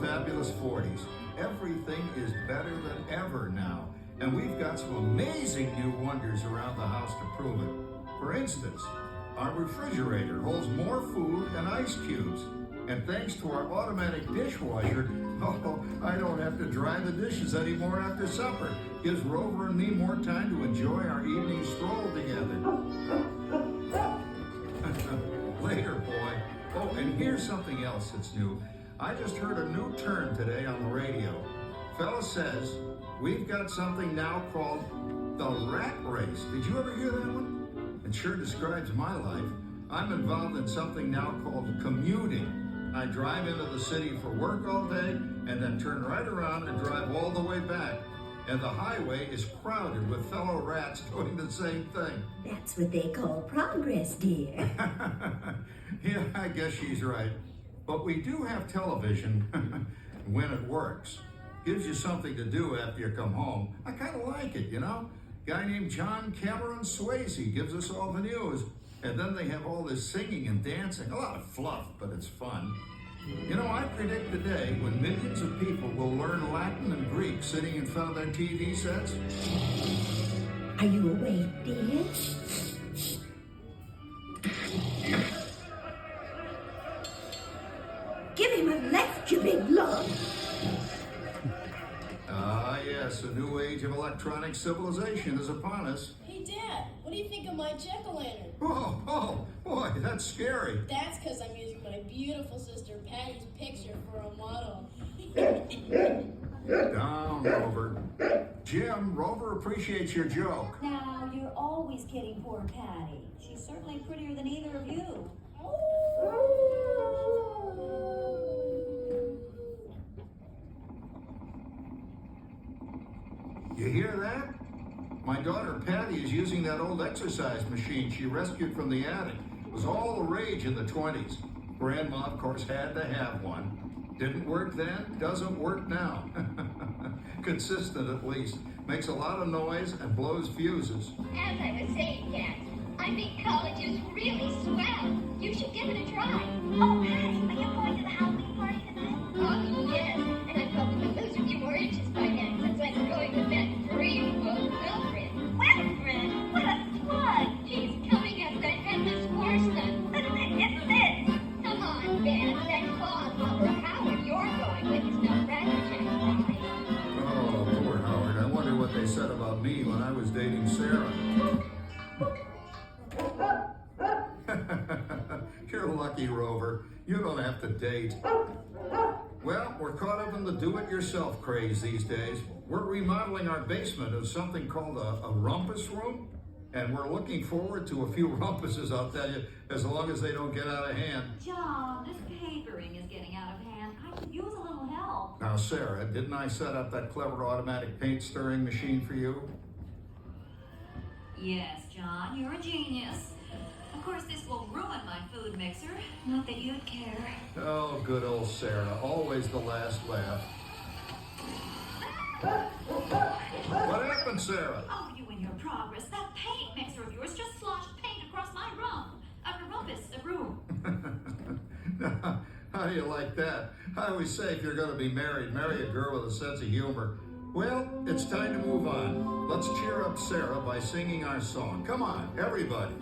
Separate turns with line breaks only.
fabulous 40s. Everything is better than ever now. And we've got some amazing new wonders around the house to prove it. For instance, our refrigerator holds more food and ice cubes. And thanks to our automatic dishwasher, I don't have to dry the dishes anymore after supper. Gives Rover and me more time to enjoy our evening stroll together. Later, boy. Oh, and here's something else that's new. I just heard a new term today on the radio. Fella says, we've got something now called the rat race. Did you ever hear that one? It sure describes my life. I'm involved in something now called commuting. I drive into the city for work all day and then turn right around and drive all the way back. And the highway is crowded with fellow rats doing the same thing.
That's what they call progress, dear.
Yeah, I guess she's right. But we do have television when it works. Gives you something to do after you come home. I kind of like it, you know? Guy named John Cameron Swayze gives us all the news. And then they have all this singing and dancing. A lot of fluff, but it's fun. You know, I predict the day when millions of people will learn Latin and Greek sitting in front of their TV sets.
Are you awake, dear? Give him a left, you big lug.
Ah, yes, a new age of electronic civilization is upon us.
Hey, Dad, what do you think of my jack-o'-lantern?
Oh, boy, that's scary.
That's because I'm using my beautiful sister Patty's picture for a model.
Down, Rover. Jim, Rover appreciates your joke.
Now, you're always kidding poor Patty. She's certainly prettier than either of you.
You hear that? My daughter Patty is using that old exercise machine she rescued from the attic. It was all the rage in the 20s. Grandma, of course, had to have one. Didn't work then, doesn't work now. Consistent at least. Makes a lot of noise and blows fuses.
As I was saying, Dad, I think college is really swell. You should give it a try.
Oh, Patty, are you going to the Halloween party tonight?
Oh, yes, and I probably would lose a few more inches by then since I'm going with that dream of Wilfred.
Wilfred? What a slug!
He's coming as the headless horseman.
It's this.
Come on, Dad, that Claude lover Howard you're going with is no Ratchet.
Oh, poor Howard. I wonder what they said about me when I was dating Sarah. You're lucky, Rover. You don't have to date. Well, we're caught up in the do-it-yourself craze these days. We're remodeling our basement as something called a rumpus room, and we're looking forward to a few rumpuses, I'll tell you, as long as they don't get out of hand.
John, this papering is getting out of hand. I could use a little help.
Now, Sarah, didn't I set up that clever automatic paint stirring machine for you?
Yes, John, you're a genius. Of course, this will ruin my food mixer. Not that you'd care.
Oh, good old Sarah. Always the last laugh. What happened, Sarah?
Oh, you and your progress. That paint mixer of yours just sloshed paint across my room.
How do you like that? I always say if you're going to be married, marry a girl with a sense of humor. Well, it's time to move on. Let's cheer up Sarah by singing our song. Come on, everybody.